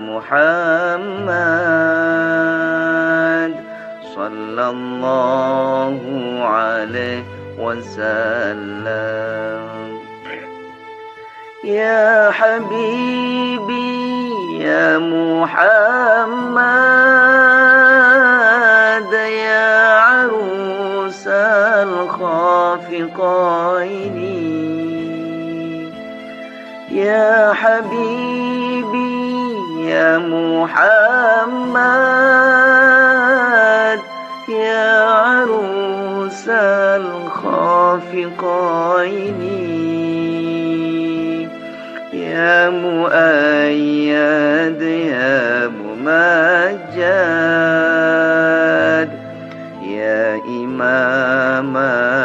محمد صلى الله عليه وسلم. يا حبيبي يا محمد يا عروس الخافقين، يا حبيبي يا محمد يا عروس الخافقين، يا مؤيد يا ممجد يا إمام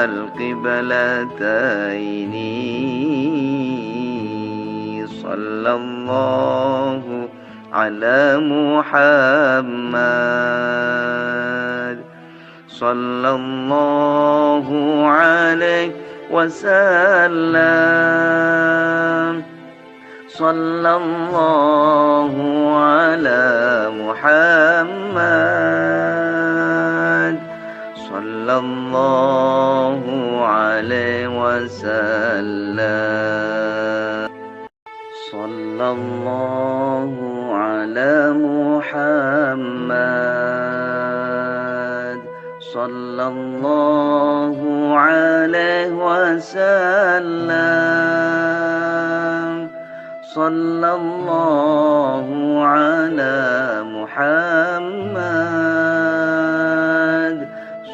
القبلتين، صلى الله على محمد صلى الله عليه وسلم. صلى الله على محمد صلى الله عليه وسلم. صلى الله على محمد صلى الله عليه وسلم. صلى الله على محمد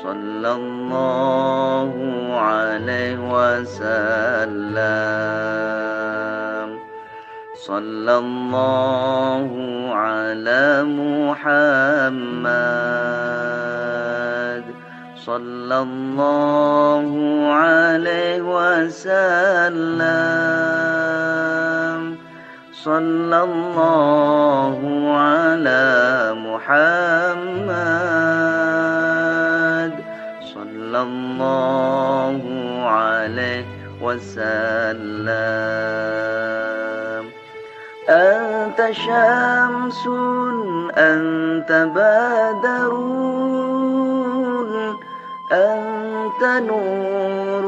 صلى الله عليه وسلم. صلى الله على محمد صلى الله عليه وسلم. صلى الله على محمد صلى الله عليه وسلم. أنت شمس أنت بدر أنت نور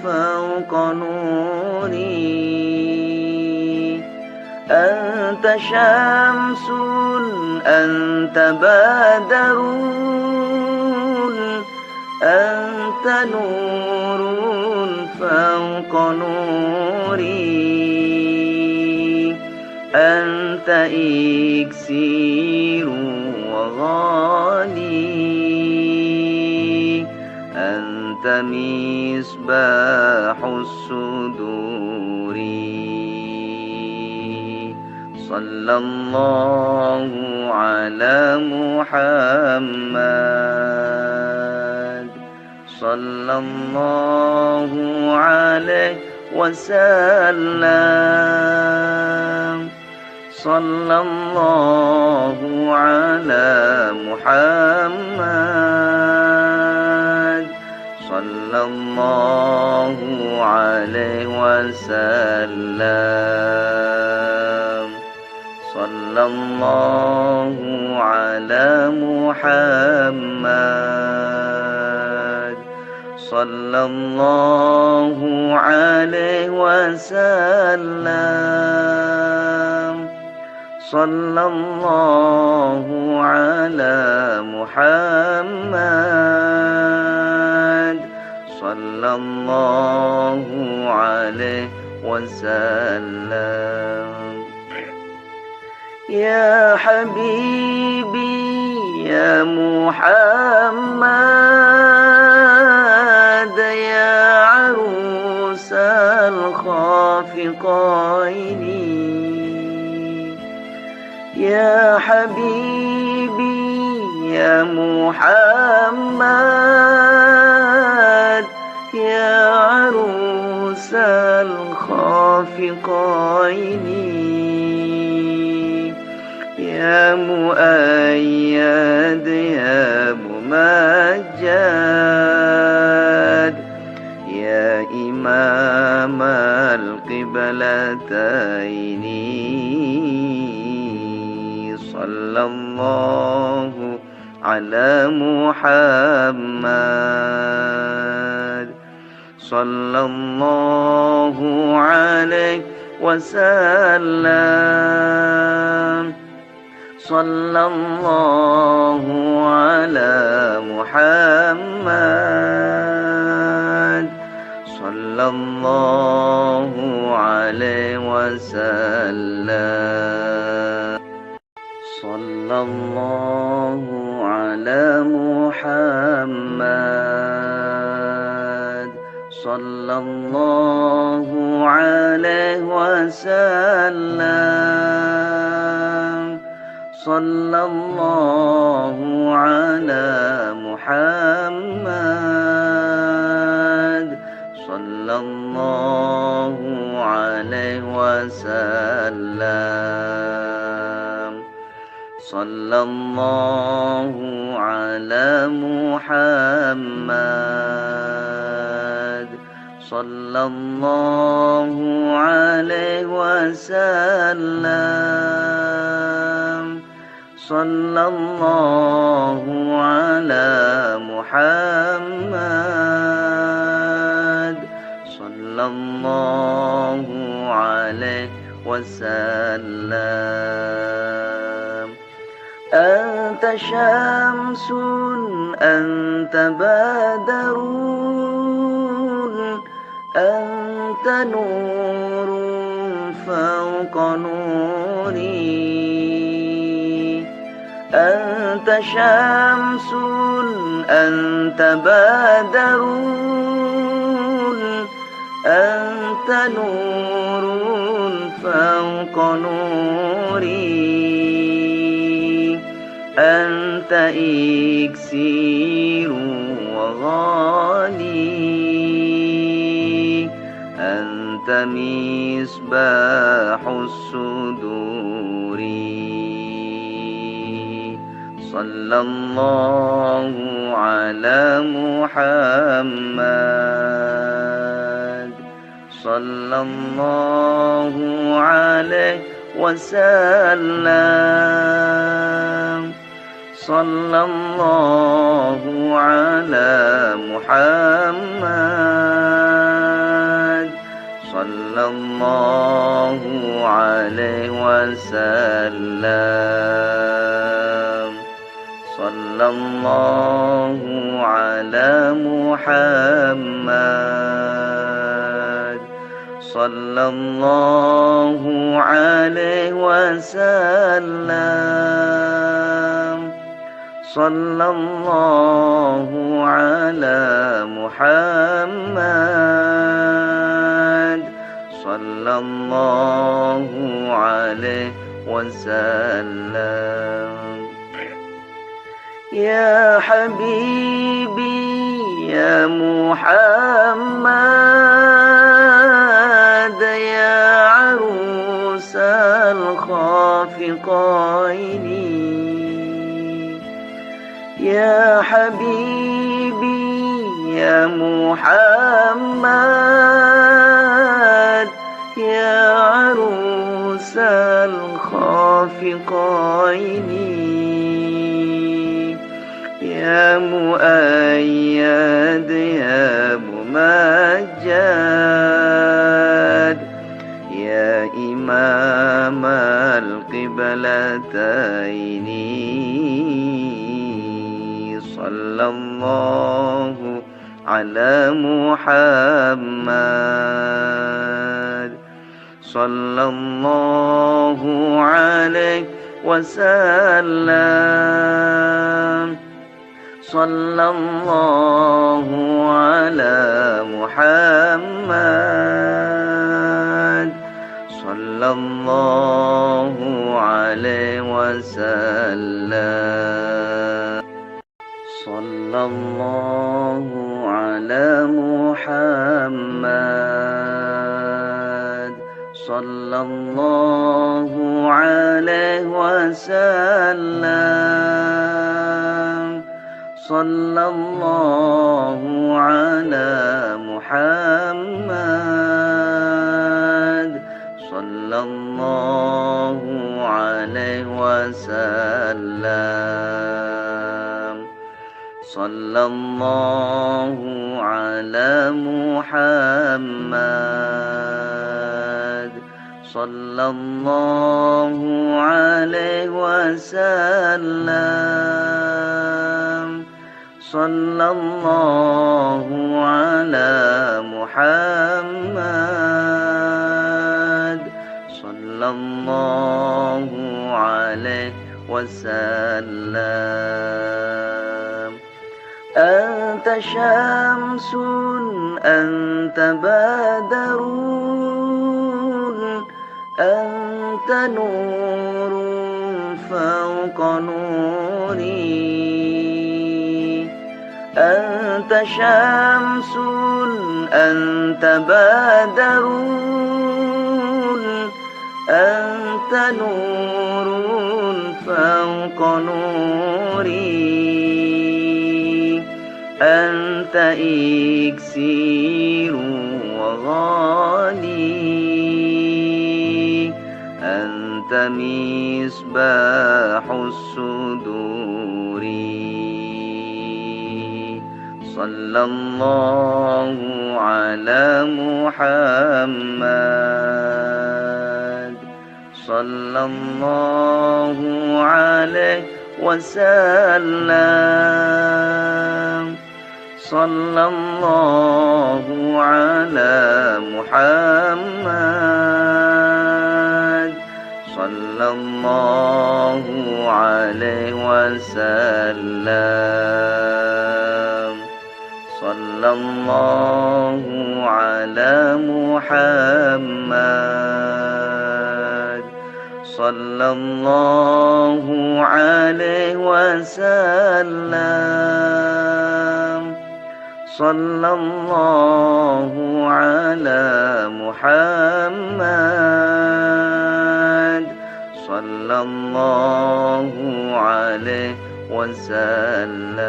فوق نوري. أنت شمس أنت بدر أنت نور فوق نوري. أنت إكسير وغالي أنت مصباح الصدور. صلى الله على محمد صلى الله عليه وسلم. صلى الله على محمد صلى الله عليه وسلم. صلى الله على محمد صلى الله عليه وسلم. صلى الله على محمد صلى الله عليه وسلم. يا حبيبي يا محمد يا عروس الخافقين، يا حبيبي يا محمد يا عروس الخافقين، يا مؤيد يا ممجد يا إمام القبلتين، صلى الله على محمد صلى الله عليه وسلم صلى الله على محمد صلى الله عليه وسلم صلى الله على محمد صلى الله عليه وسلم صلى الله على محمد صلى الله عليه وسلم صلى الله على محمد صلى الله عليه وسلم صلى الله على محمد صلى الله عليه وسلم أنت شمس أنت بدر أنت نور فوق نوري أنت شمس أنت بدر أنت نور فوق نوري أنت إكسير وغالي أنت مصباح الصدور صلى الله على محمد صلى الله عليه وسلم صلى الله على محمد صلى الله عليه وسلم صلى الله على محمد صلى الله عليه وسلم صلى الله على محمد صلى الله عليه وسلم يا حبيبي يا محمد يا عروس الخافقين يا حبيبي يا محمد يا عروس الخافقين يا مؤيد يا ممجد يا إمام القبلتين صلى الله على محمد صلى الله عليه وسلم صلى الله على محمد صلى الله عليه وسلم صلى الله على محمد صلى الله عليه وسلم صلى الله على محمد صلى الله عليه وسلم صلى الله على محمد صلى الله عليه وسلم صلى الله على محمد صلى الله عليه وسلم أنت شمس أنت بدر أنت نور فوق نوري أنت شمس أنت بدر أنت نور فوق نوري أنت إكسير وغالي أنت مصباح الصدور صلى الله على محمد صلى الله عليه وسلم صلى الله على محمد صلى الله عليه وسلم صلى الله على محمد صلى الله عليه وسلم صلى الله على محمد صلى الله عليه وسلم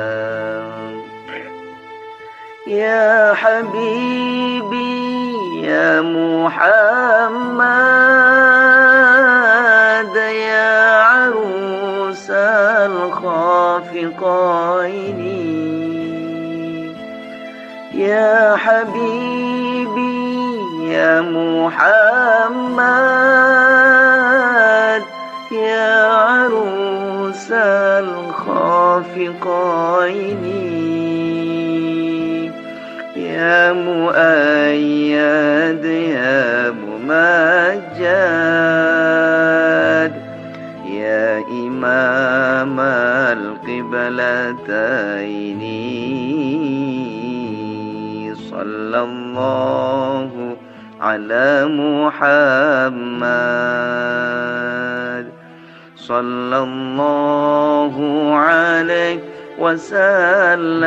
يا حبيبي يا محمد يا عروس الخافقين يا حبيبي يا محمد يا عروس الخافقين يا مؤيد يا ممجد يا إمام القبلتين صلى الله على محمد صلى الله عليه وسلم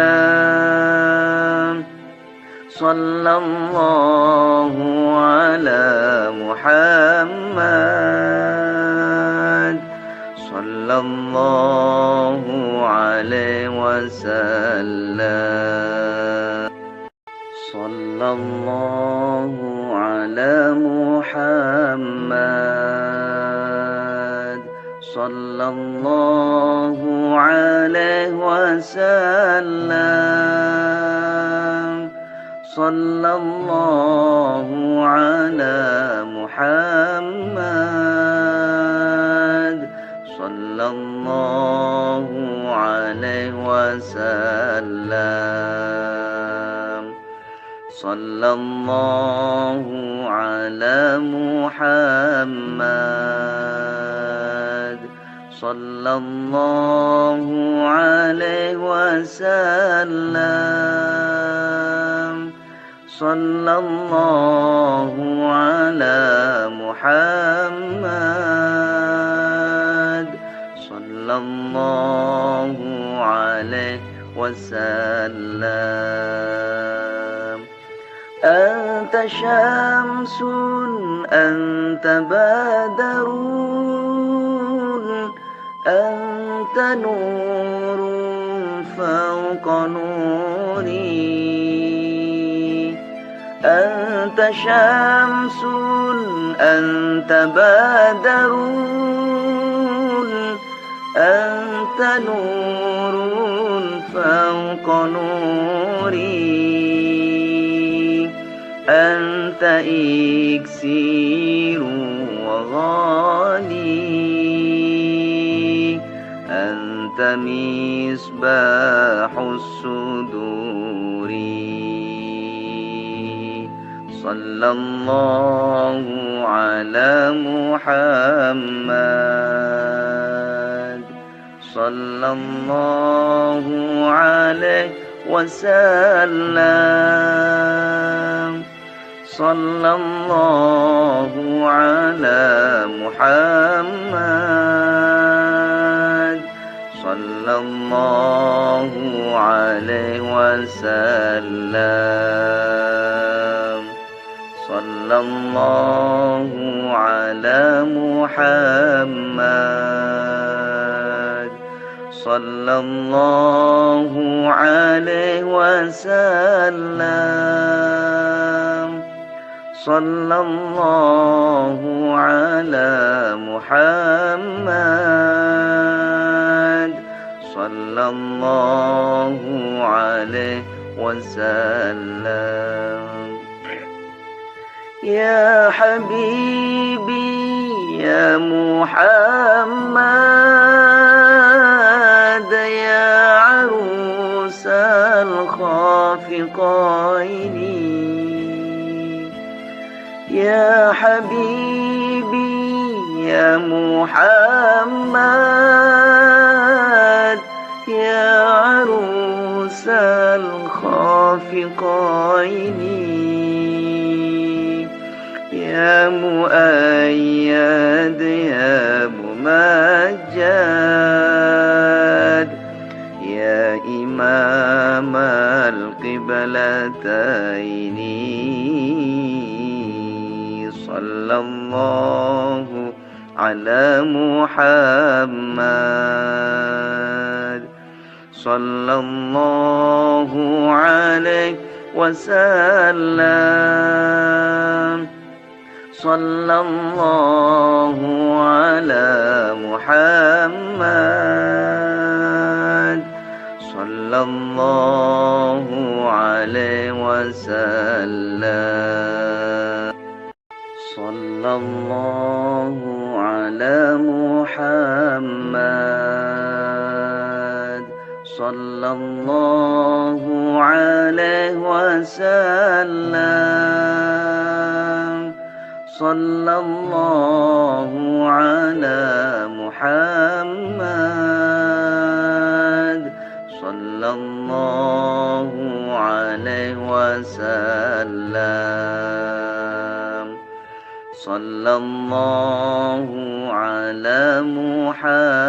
صلى الله على محمد صلى الله عليه وسلم صلى الله على محمد صلى الله عليه وسلم صلى الله على محمد صلى الله عليه وسلم صلى الله على محمد صلى الله عليه وسلم صلى الله على محمد صلى الله عليه وسلم أنت شمس أنت بدر أنت نور فوق نوري أنت شمس أنت بدر أنت نور فوق نوري، أنت إكسير وغالي، أنت مصباح الصدور. صلى الله على محمد، صلى الله عليه وسلم، صلى الله على محمد، صلى الله عليه وسلم، صلى الله على محمد، صلى الله عليه وسلم، صلى الله على محمد، صلى الله عليه وسلم. يا حبيبي يا محمد، يا عروس الخافقين، يا حبيبي يا محمد، يا عروس الخافقين، يا مؤيد يا ممجد، يا إمام القبلتين، صلى الله على محمد، صلى الله عليه وسلم، صلى الله على محمد، صلى الله عليه وسلم، صلى الله على محمد، صلى الله عليه وسلم، صلى الله على محمد، صلى الله عليه وسلم، صلى الله على محمد،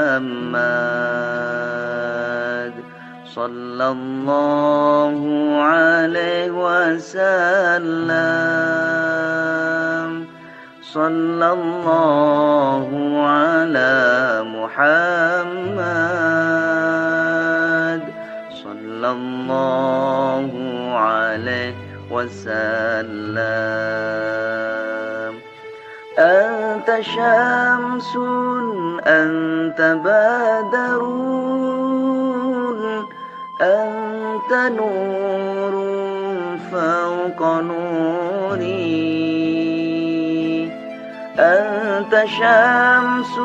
صلى الله عليه وسلم، صلى الله على محمد، صلى الله عليه وسلم. أنت شمس أنت بدر، أنت نور فوق نوري، أنت شمس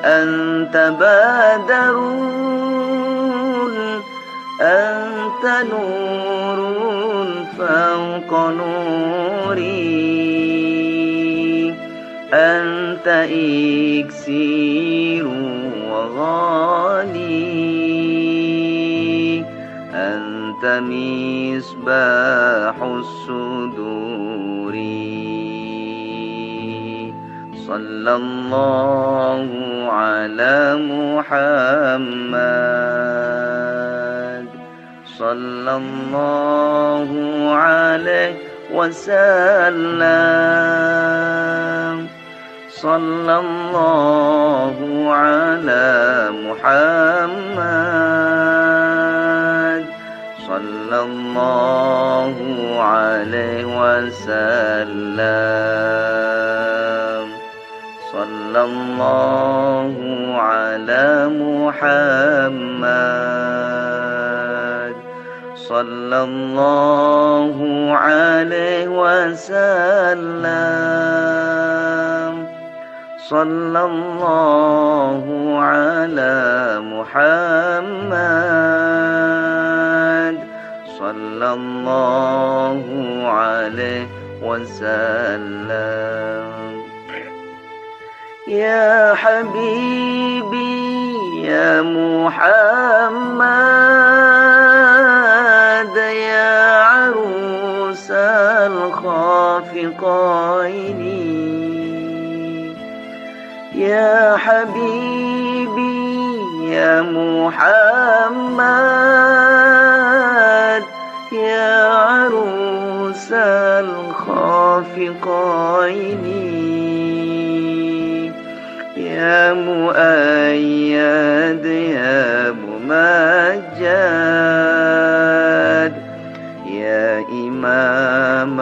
أنت بدر، أنت نور فوق نوري، أنت إكسير وغالي، أنت مصباح الصدور. صلى الله على محمد، صلى الله عليه وسلم، صلى الله على محمد، صلى الله عليه وسلم، صلى الله على محمد. محمد صلى الله عليه وسلم صلى الله على محمد صلى الله عليه وسلم يا حبيبي يا محمد يا عروس الخافقين يا حبيبي يا محمد يا عروس الخافقين يا مؤيد يا ممجد يا إمام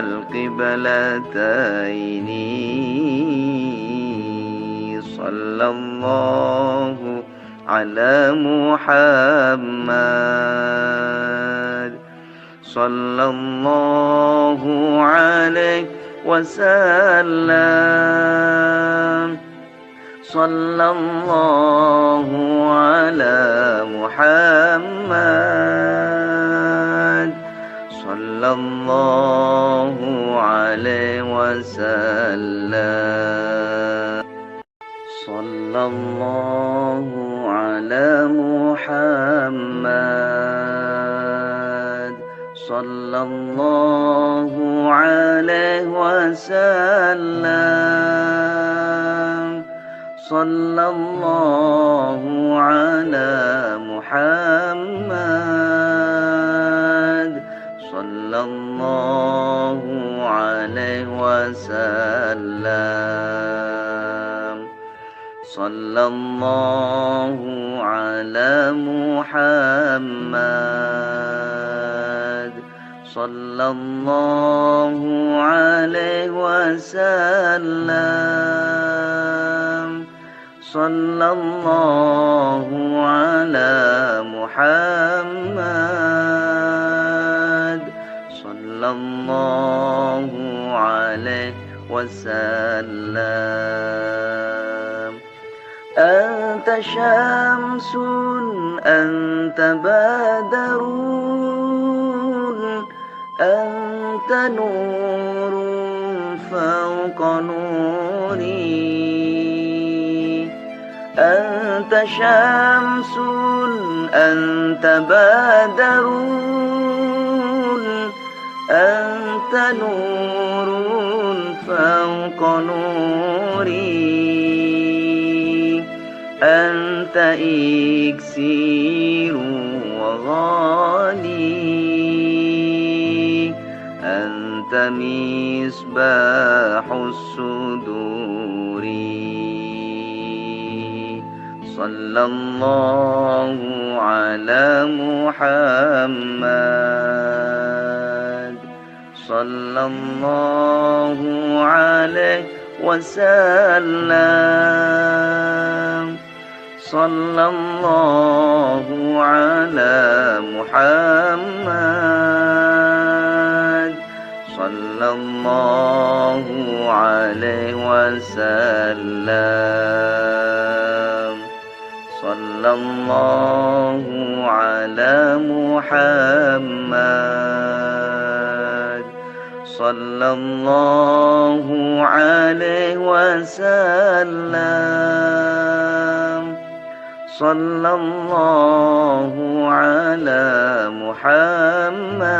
القبلتين صلى الله على محمد صلى الله عليه وسلم صلى الله على محمد صلى الله عليه وسلم صلى الله على محمد صلى الله عليه وسلم صلى الله على محمد صلى الله عليه وسلم صلى الله على محمد صلى الله عليه وسلم صلى الله على محمد صلى الله عليه وسلم أنت شمس أنت بدر أنت نور فوق نوري أنت شمس أنت بدر أنت نور فوق نوري أنت إكسير وغالي أنت مصباح الصدور صلى الله على محمد صلى الله عليه وسلم صلى الله على محمد صلى الله عليه وسلم صلى الله على محمد صلى الله عليه وسلم صلى الله على محمد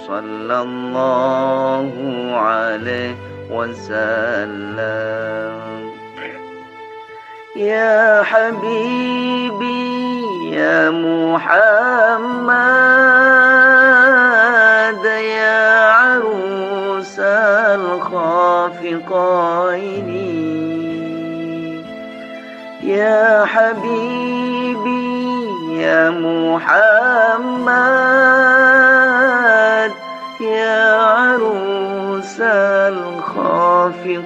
صلى الله عليه وسلم يا حبيبي يا محمد يا عروس الخافقين يا حبيبي يا محمد يا عروس الخافقين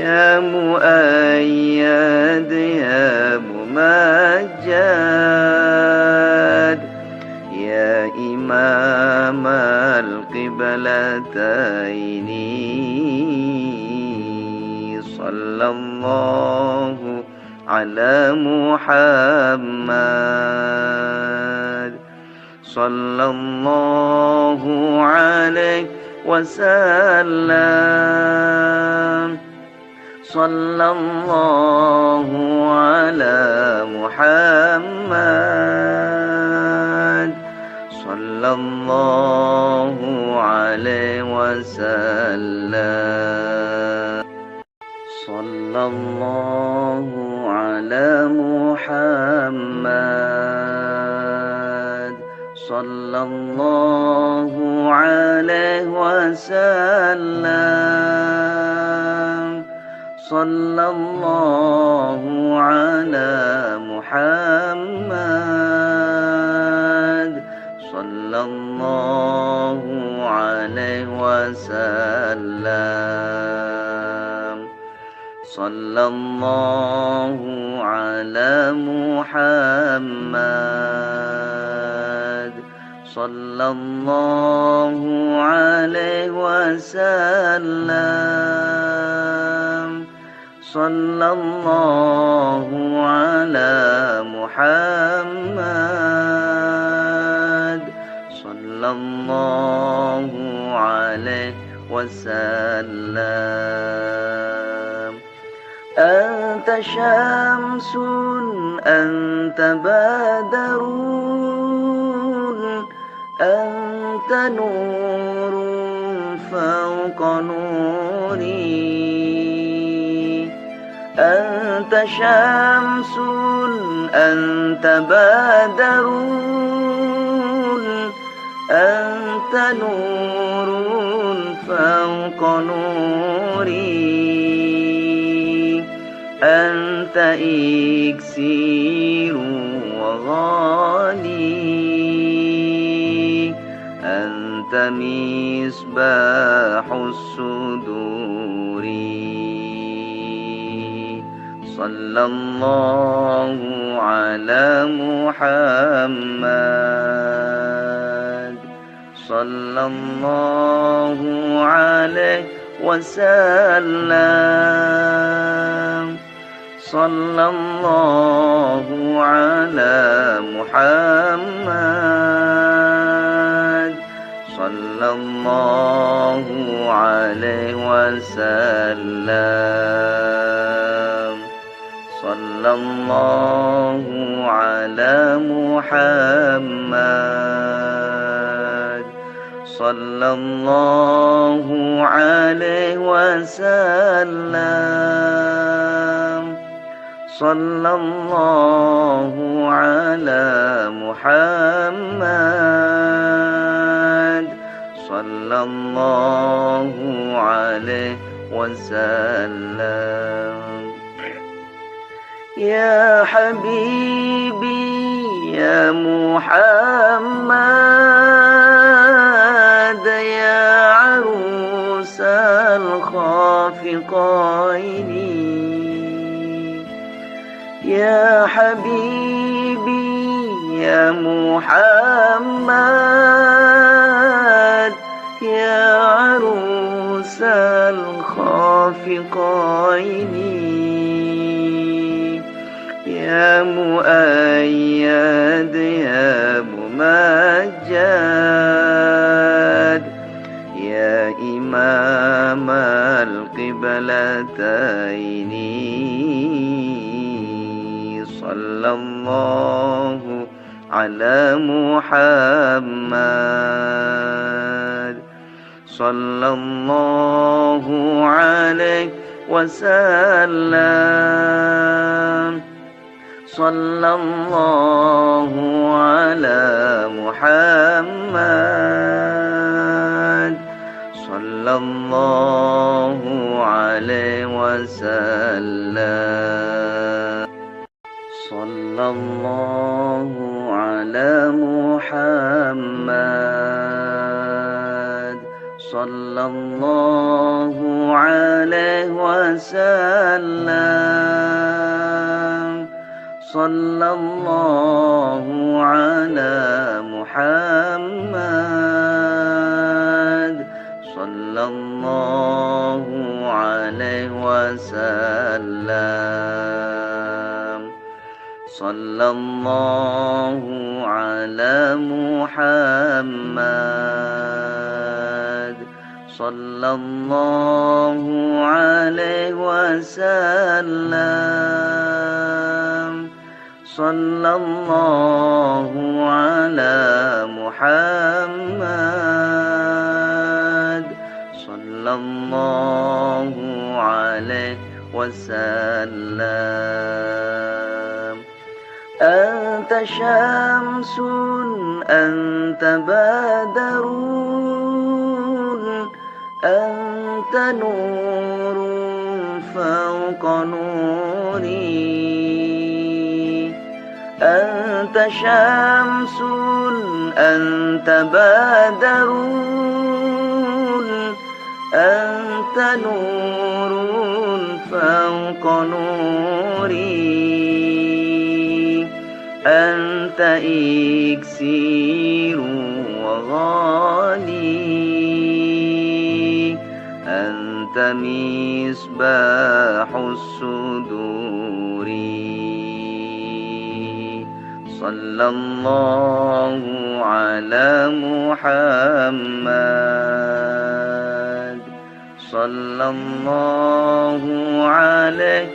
يا مؤيد يا ممجد يا إمام القبلتين صلى الله على محمد صلى الله عليه وسلم صلى الله على محمد صلى الله عليه وسلم صلى الله على محمد صلى الله عليه وسلم صلى الله على محمد صلى الله عليه وسلم صلى الله على محمد صلى الله عليه وسلم صلى الله على محمد صلى الله عليه وسلم أنت شمس أنت بدر أنت نور فوق نوري أنت شمس أنت بدر أنت نور فوق نوري أنت إكسير وغالي أنت مصباح الصدور صلى الله على محمد صلى الله عليه وسلم صلى الله على محمد صلى الله عليه وسلم صلى الله على محمد صلى الله عليه وسلم صلى الله على محمد صلى الله عليه وسلم يا حبيبي يا محمد يا عروس الخافقين يا حبيبي يا محمد يا عروس الخافقين يا مؤيد يا ممجد يا إمام القبلتين صلى الله على محمد صلى الله عليه وسلم صلى الله على محمد صلى الله عليه وسلم صلى الله على محمد صلى الله عليه وسلم وسلم صلى الله على محمد صلى الله عليه وسلم صلى الله على محمد صلى الله عليه وسلم صلى الله على محمد صلى الله عليه وسلم أنت شمس أنت بدر أنت نور فوق نوري أنت شمس أنت بدر أنت نور فوق نوري أنت إكسير وغالي أنت مصباح الصدور صلى الله على محمد صلى الله عليه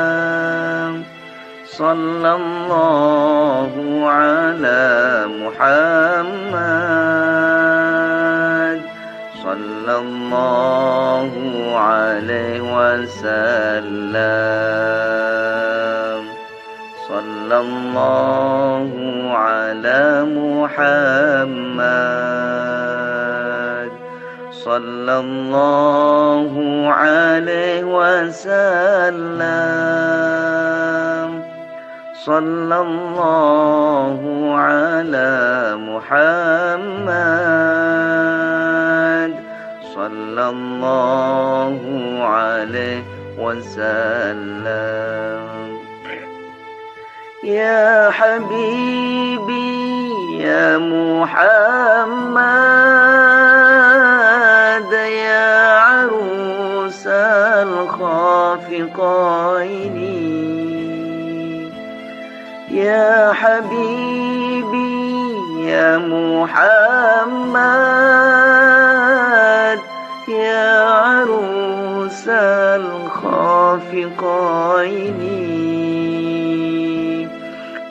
وسلم صلى الله على محمد صلى الله عليه وسلم صلى الله على محمد صلى الله عليه وسلم صلى الله على محمد صلى الله عليه وسلم يا حبيبي يا محمد يا عروس الخافقين يا حبيبي يا محمد يا عروس الخافقين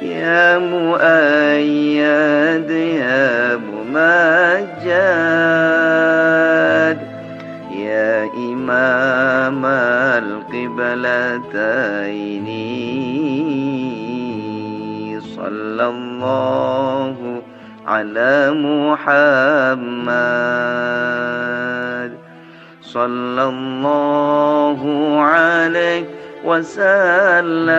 يا مؤيد يا ممجد يا إمام القبلتين صلى الله على محمد صلى الله عليه وسلم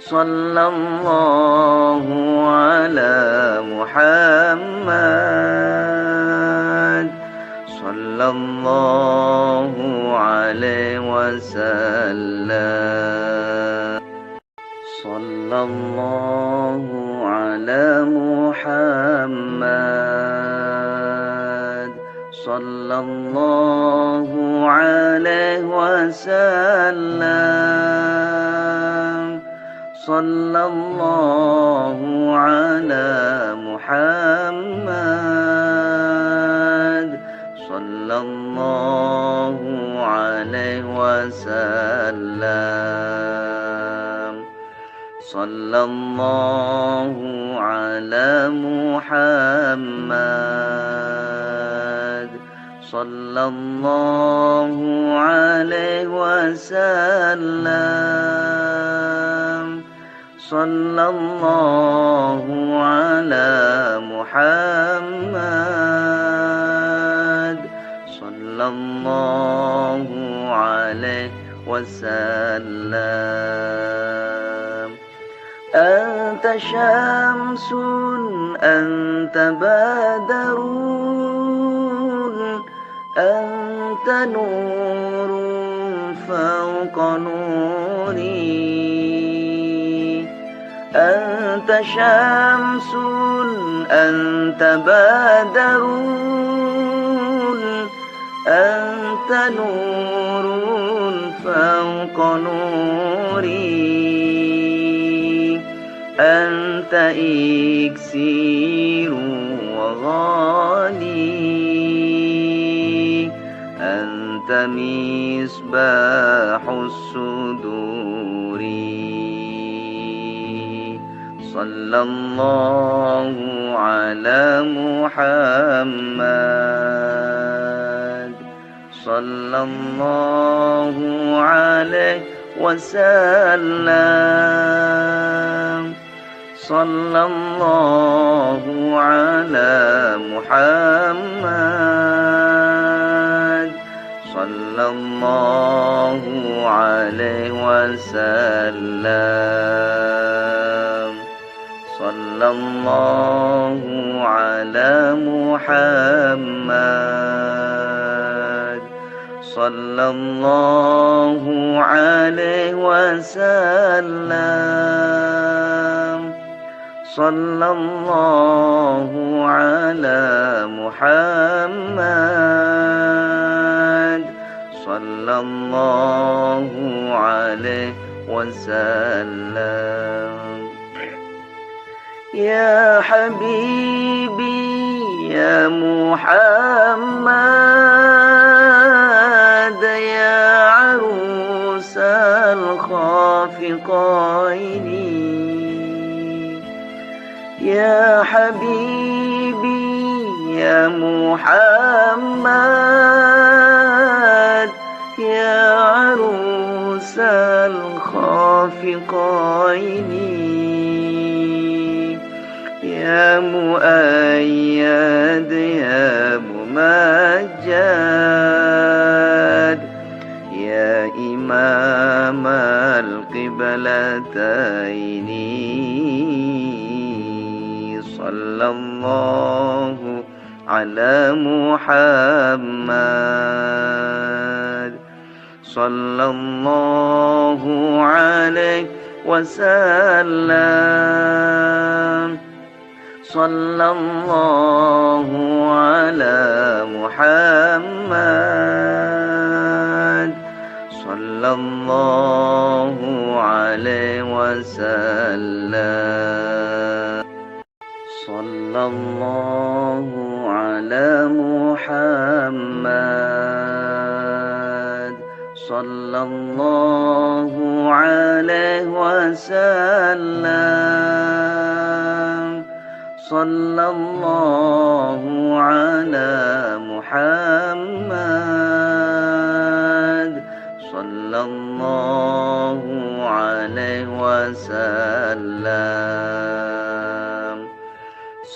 صلى الله على محمد صلى الله عليه وسلم صلى الله على محمد صلى الله عليه وسلم صلى الله على محمد صلى الله عليه وسلم صلى الله على محمد صلى الله عليه وسلم صلى الله على محمد صلى الله عليه وسلم أنت شمس أنت بدر أنت نور فوق نوري، أنت شمس أنت بدر، أنت نور فوق نوري، أنت إكسير وغالي، أنت مصباح الصدور. صلى الله على محمد، صلى الله عليه وسلم، صلى الله على محمد، صلى الله عليه وسلم، صلى الله على محمد، صلى الله عليه وسلم، صلى الله على محمد، صلى الله عليه وسلم. يا حبيبي يا محمد، يا عروس الخافقين، يا حبيبي يا محمد، يا عروس الخافقين، يا مؤيد يا ممجد، يا إمام القبلتين، صلى الله على محمد، صلى الله عليه وسلم، صلى الله على محمد، صلى الله عليه وسلم، صلى الله على محمد، صلى الله عليه وسلم، صلى الله على محمد، صلى الله عليه وسلم،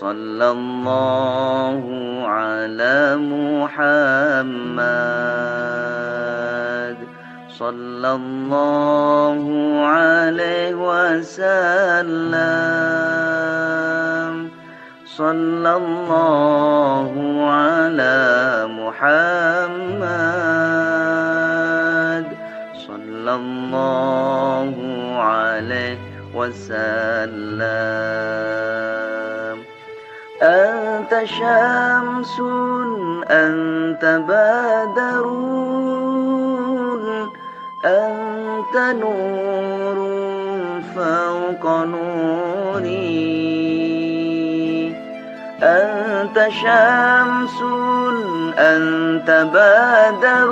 صلى الله على محمد، صلى الله عليه وسلم، صلى الله على محمد، صلى الله عليه وسلم. أنت شمس أنت بدر، أنت نور فوق نوري، أنت شمس أنت بدر،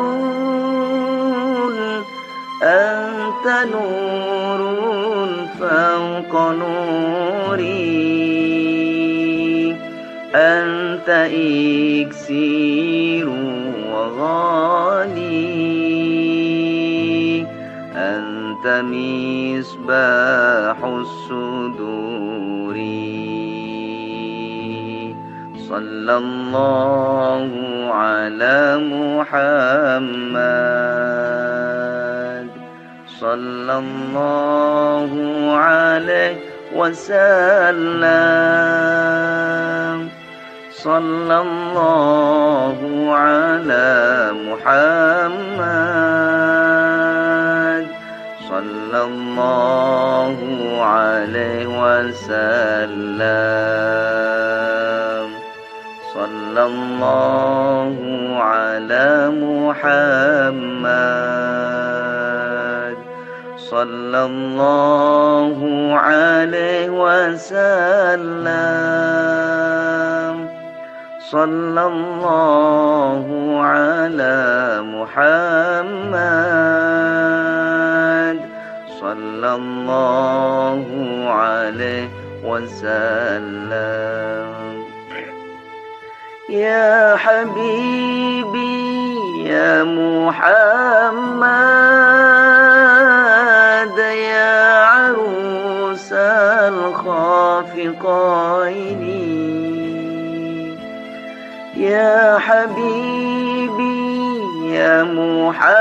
أنت نور فوق نوري، أنت إكسير وغالي، أنت مصباح الصدور. صلى الله على محمد، صلى الله عليه وسلم، صلى الله عليه على محمد صلى الله عليه وسلم صلى الله على محمد صلى الله عليه وسلم صلى الله على محمد صلى الله عليه وسلم يا حبيبي يا محمد يا عروس الخافقين يا حبيبي يا محمد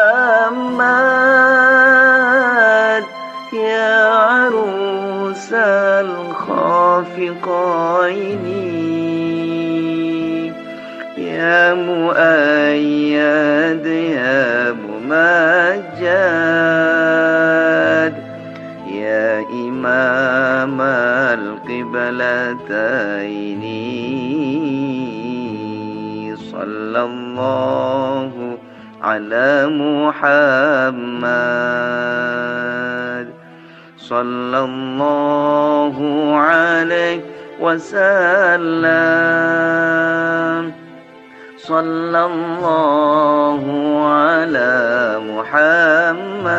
يا عروس الخافقين يا مؤيد يا ممجد يا إمام القبلتين صلى الله على محمد صلى الله عليه وسلم صلى الله على محمد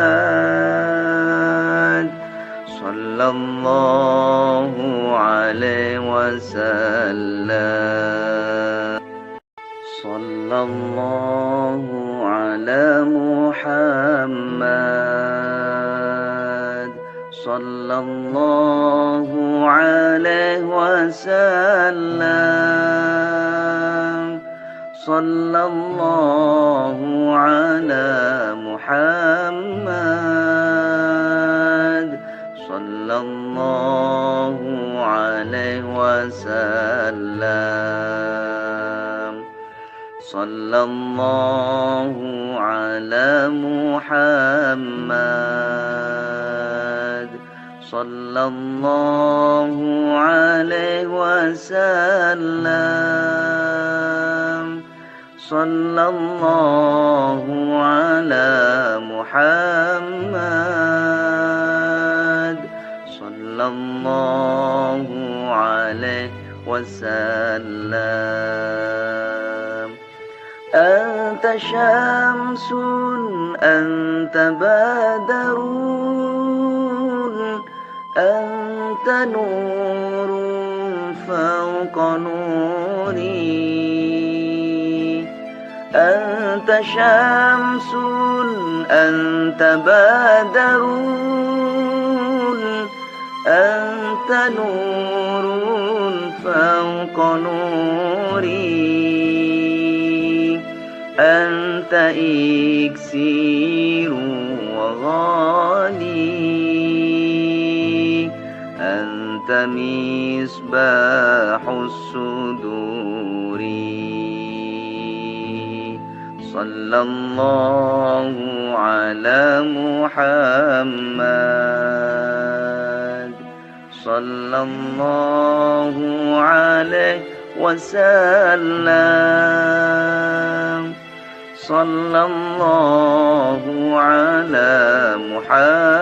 صلى الله عليه وسلم صلى الله على محمد صلى الله عليه وسلم صلى الله على محمد صلى الله عليه وسلم صلى الله على محمد صلى الله عليه وسلم صلى الله على محمد صلى الله عليه وسلم أنت شمس أنت بدر أنت نور فوق نوري أنت شمس أنت بدر أنت نور فوق نوري أنت إكسير وغالي أنت مصباح الصدور صلى الله على محمد صلى الله عليه وسلم صلى الله على محمد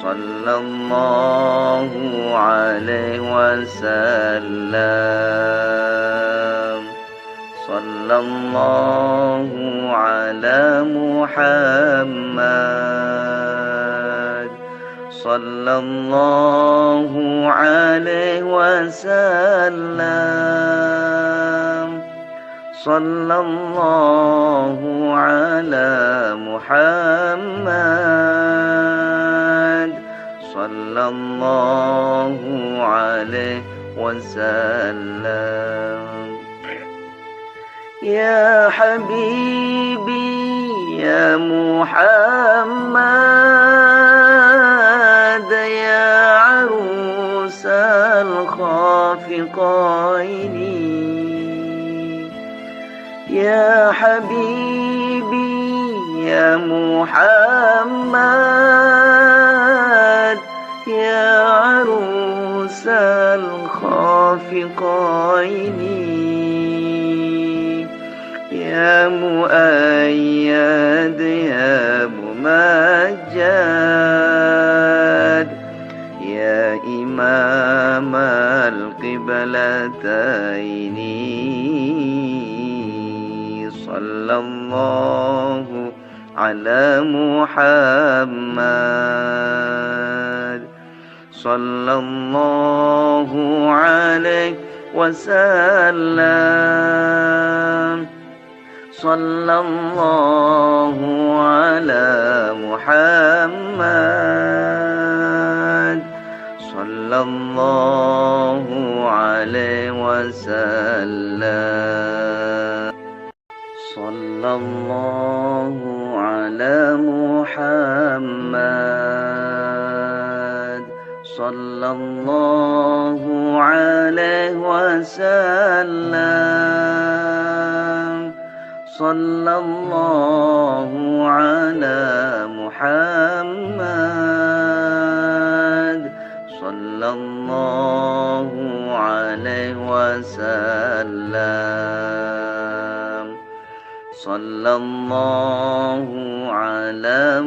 صلى الله عليه وسلم صلى الله على محمد صلى الله عليه وسلم صلى الله على محمد صلى الله عليه وسلم يا حبيبي يا محمد يا عروس الخافقين يا حبيبي يا محمد يا عروس الخافقين يا مؤيد يا ممجد يا إمام القبلتين صلى الله على محمد صلى الله عليه وسلم صلى الله على محمد صلى الله عليه وسلم صلى الله على محمد صلى الله عليه وسلم صلى الله على محمد صلى الله عليه وسلم صلى الله على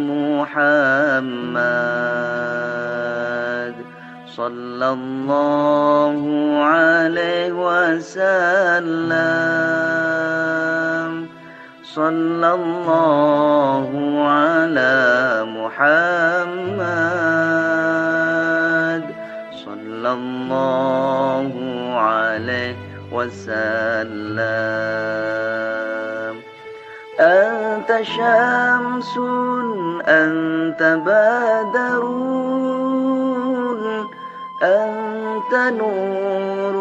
محمد صلى الله عليه وسلم صلى الله على محمد صلى الله عليه وسلم أنت شمس أنت بدر أنت نور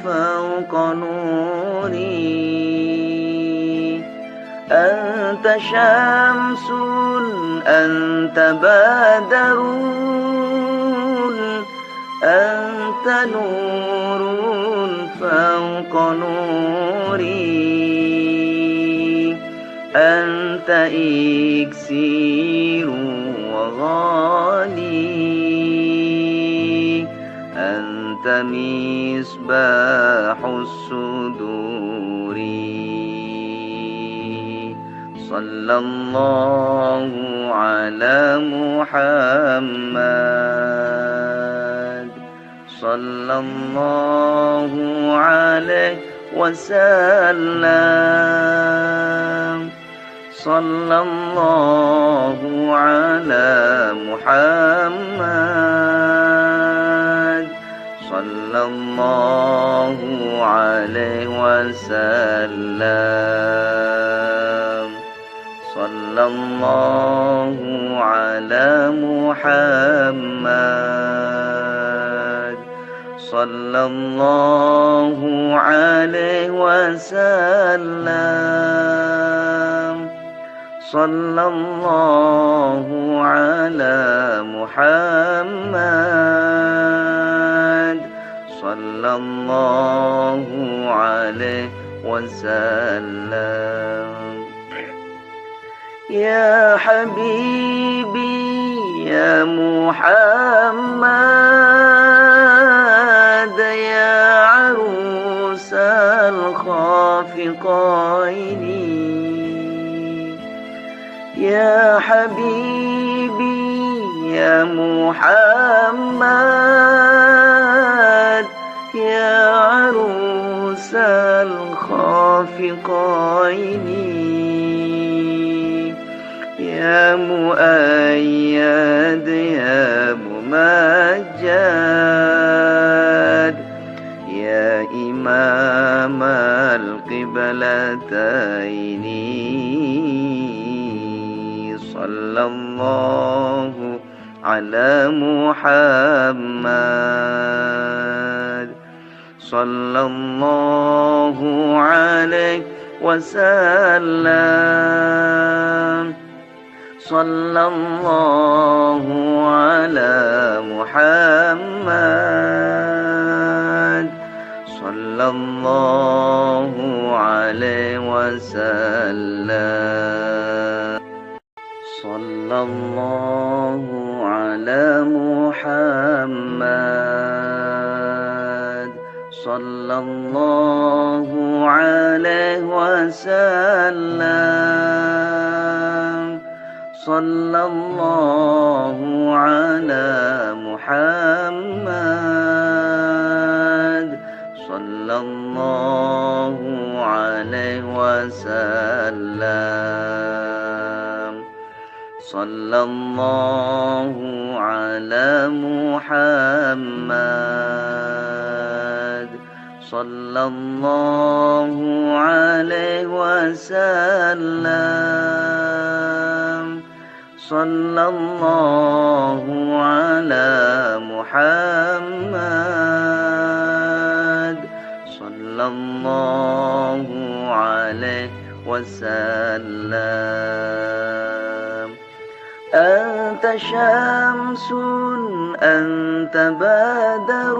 فوق نوري أنت شمس أنت بدر أنت نور فوق نوري أنت إكسير وغالي أنت مصباح الصدور صلى الله على محمد صلى الله عليه وسلم صلى الله على محمد صلى الله عليه وسلم صلى الله على محمد صلى الله عليه وسلم صلى الله على محمد صلى الله عليه وسلم يا حبيبي يا محمد يا عروس الخافقين يا حبيبي يا محمد يا عروس الخافقين يا مؤيد يا ممجد يا إمام القبلتين صلى الله على محمد صلى الله عليه وسلم صلى الله على محمد صلى صلى الله عليه وسلم. صلى الله على محمد صلى الله عليه وسلم. صلى الله على محمد صلى الله عليه وسلم. صلى الله على محمد صلى الله عليه وسلم. صلى الله على محمد صلى الله عليه وسلم. أنت شمس أنت بدر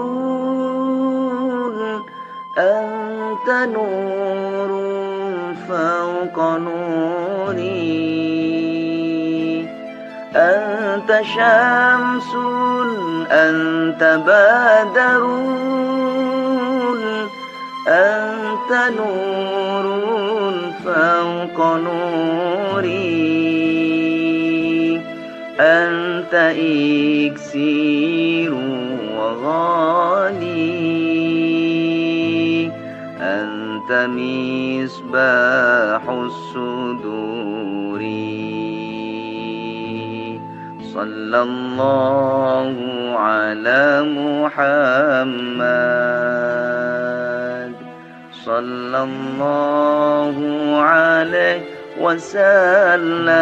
أنت نور فوق نوري. أنت شمس أنت بدر أنت نور فوق نوري. أنت إكسير وغالي أنت مصباح الصدور. صلى الله على محمد صلى الله عليه وسلم.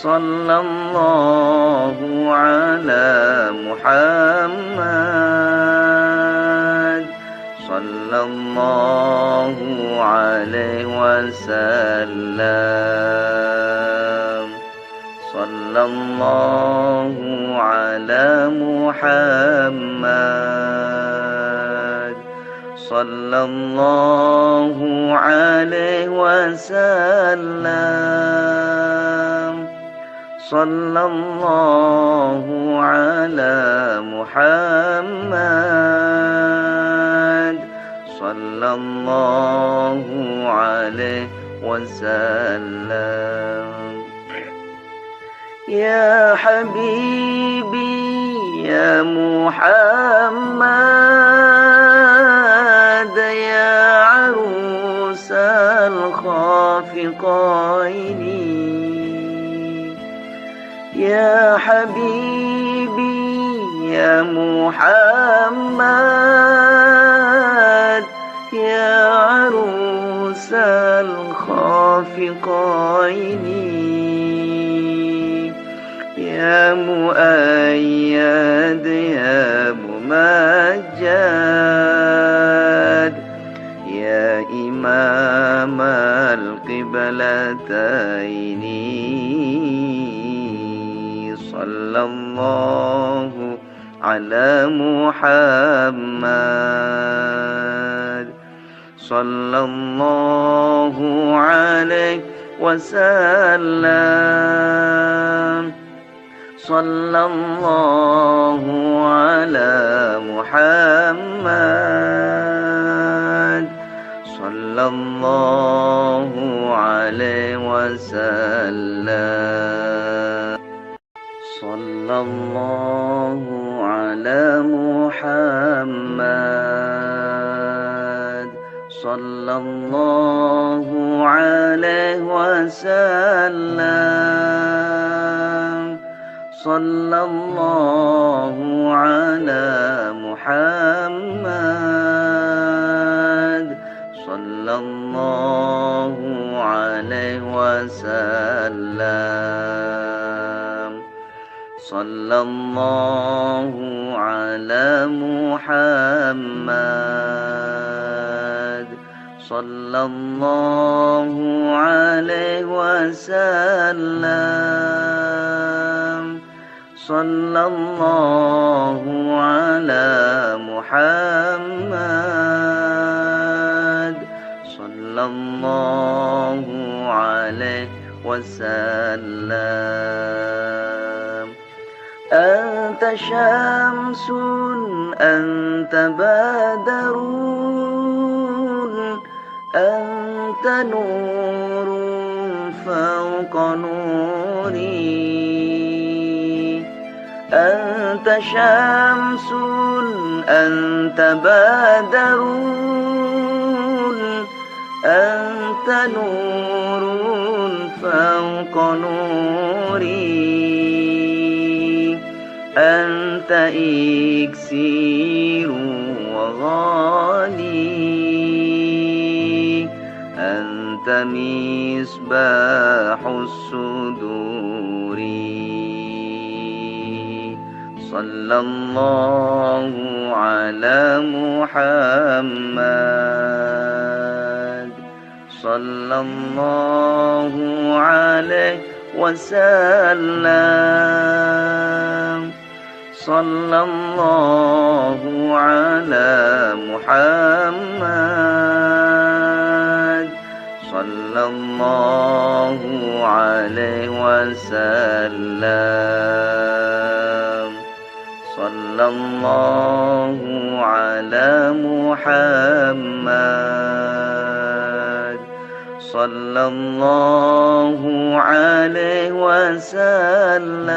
صلى الله على محمد صلى الله عليه وسلم. صلى الله على محمد صلى الله عليه وسلم. صلى الله على محمد صلى الله عليه وسلم. يا حبيبي يا محمد يا عروس الخافقين. يا حبيبي يا محمد يا عروس الخافقين. يا مؤيد يا ممجد يا إمام القبلتين. صلى الله على محمد صلى الله عليه وسلم. صلى الله على محمد صلى الله عليه وسلم. صلى الله على محمد صلى الله عليه وسلم. صلى الله على محمد صلى الله عليه وسلم. صلى الله على محمد صلى الله عليه وسلم. صلى الله على محمد محمد صلى الله عليه وسلم. أنت شمس أنت بدر أنت نور فوق نوري. أنت شمس أنت بدر أنت نور فوق نوري. أنت إكسير وغالي أنت مصباح الصدور. صلى الله على محمد صلى الله عليه وسلم. صلى الله على محمد صلى الله عليه وسلم. صلى الله على محمد صلى الله عليه وسلم.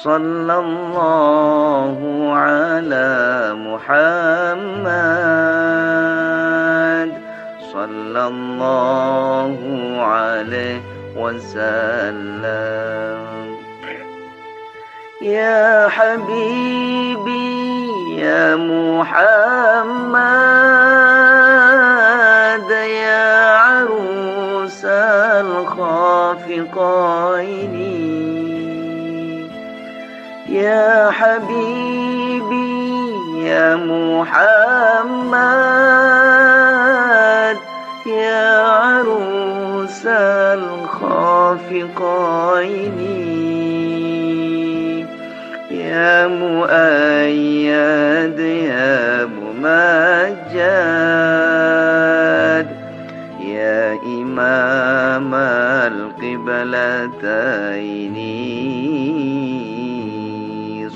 صلى الله على محمد صلى الله عليه وسلم. يا حبيبي يا محمد يا عروس الخافقين. يا حبيبي يا محمد يا عروس الخافقين. يا مؤيد يا ممجد يا إمام القبلتين.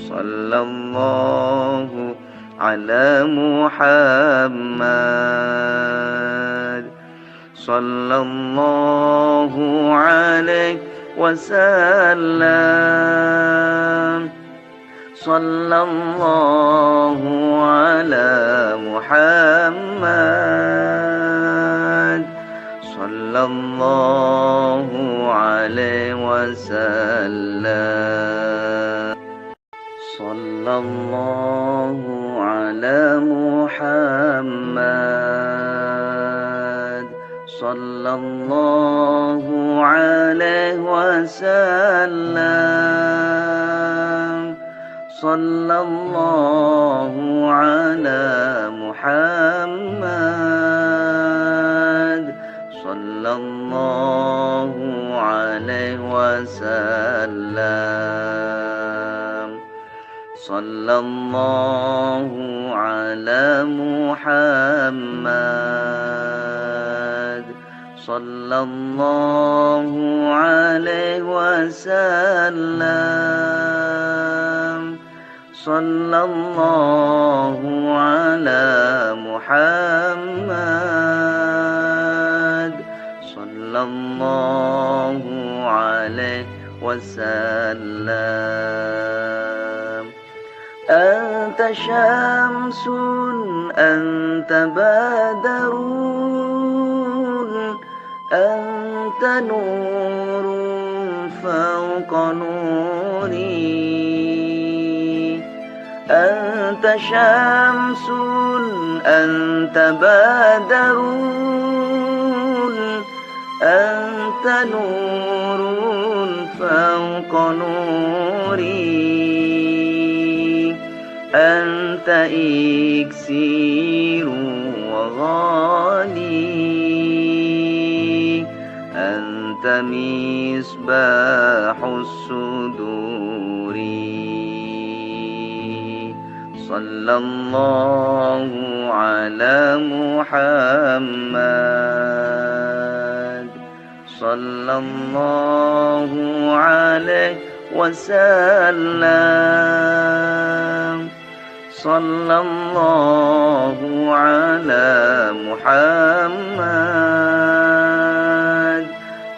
صلى الله على محمد صلى الله عليه وسلم. صلى الله على محمد صلى الله عليه وسلم. صلى الله على محمد صلى الله عليه وسلم. صلى الله على محمد صلى الله عليه وسلم. صلى الله على محمد صلى الله عليه وسلم. صلى الله على محمد صلى الله عليه وسلم. أنت شمس أنت بدر أنت نور فوق نوري. أنت شمس أنت بدر أنت نور فوق نوري. أنت إكسير وغالي أنت مصباح الصدور. صلى الله على محمد صلى الله عليه وسلم صلى الله على محمد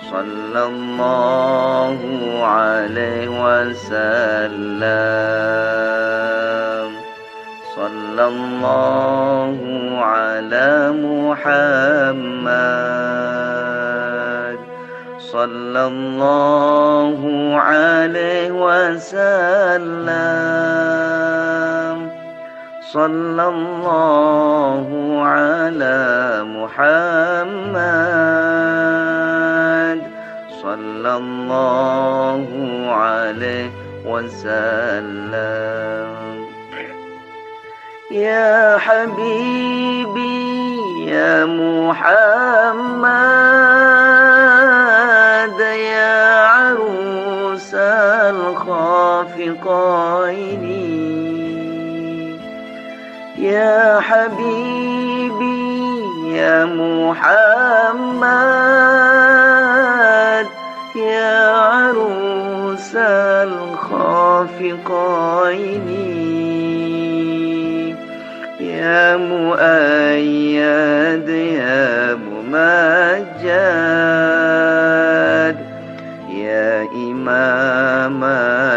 صلى الله عليه وسلم صلى الله على محمد صلى الله عليه وسلم صلى الله على محمد صلى الله عليه وسلم يا حبيبي يا محمد يا عروس الخافقين يا حبيبي يا محمد يا عروس الخافقين يا مؤيد يا ممجد يا إمام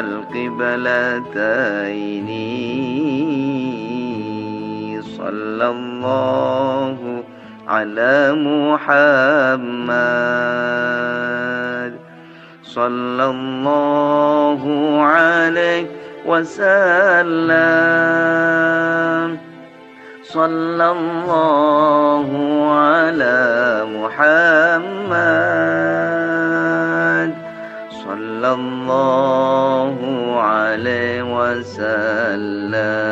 القبلتين صلى الله على محمد صلى الله عليه وسلم صلى الله على محمد صلى الله عليه وسلم